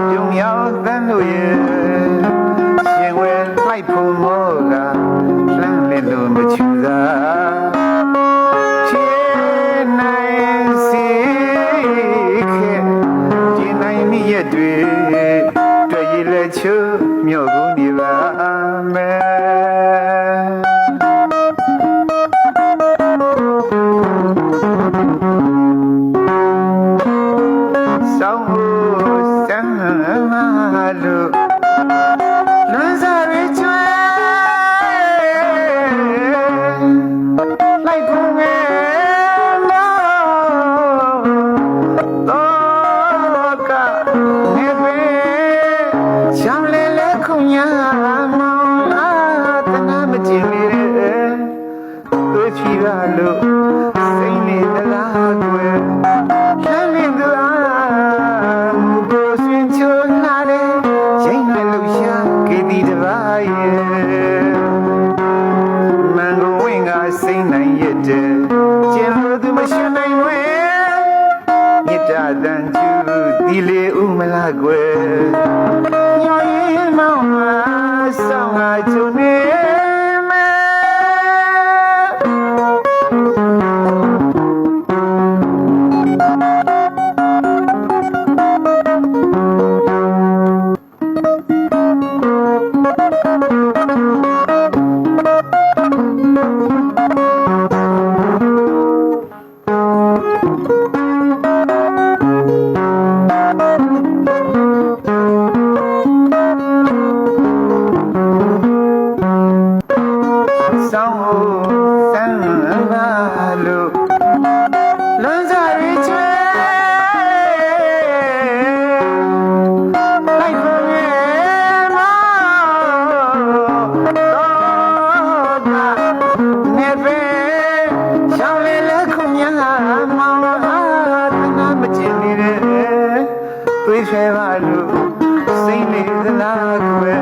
ပြုံရောက်သန်းလို့ရဲ့ရှင်ဝဲလိုက်ဖို့မောကလှမ်းလေလို့မချူသာဖြစ်နိုင်စီခဲ့ဒီနိုင်မိရဲ့တွေ့ရည်လက်ချူမြို့ကုန်ဒီပါမယ်ဆောင်းဖို့စမ်းလို့လွန်စားရချွဲလိုက်ဖို့ငယ်တော့ကနေပဲချမ်းလေလေခုညာမောင်လားတနာမကြည့်မိတဲ့တွေးဖြီပါလို့စိတ်နေသလားကွယ်လှမ်းနေသလားကိုစင်ချုံလာတဲ့ချိန်နဲ့လှူရှာကေတီတပါးရဲ့မန်ကိုဝင်းကစိတ်နိုင်ရတဲ့ကျင်လို့သူမရှင်နိုင်ဝဲမြစ်တာတန်ကျူဒီလေဥမလားကွယ်ညရင်မောင်လားဆောင်းကကျုံနေဆောင်းဖို့စမ်းလို့လွန်စားရချွဲလိုက်ဖို့ငယ်မောတော့ကနေပဲရှောင်းလေလေခုညာမောင်လားတနာမချင်နေတဲ့သွေးချဲပါလို့စိတ်နေသလားကွယ်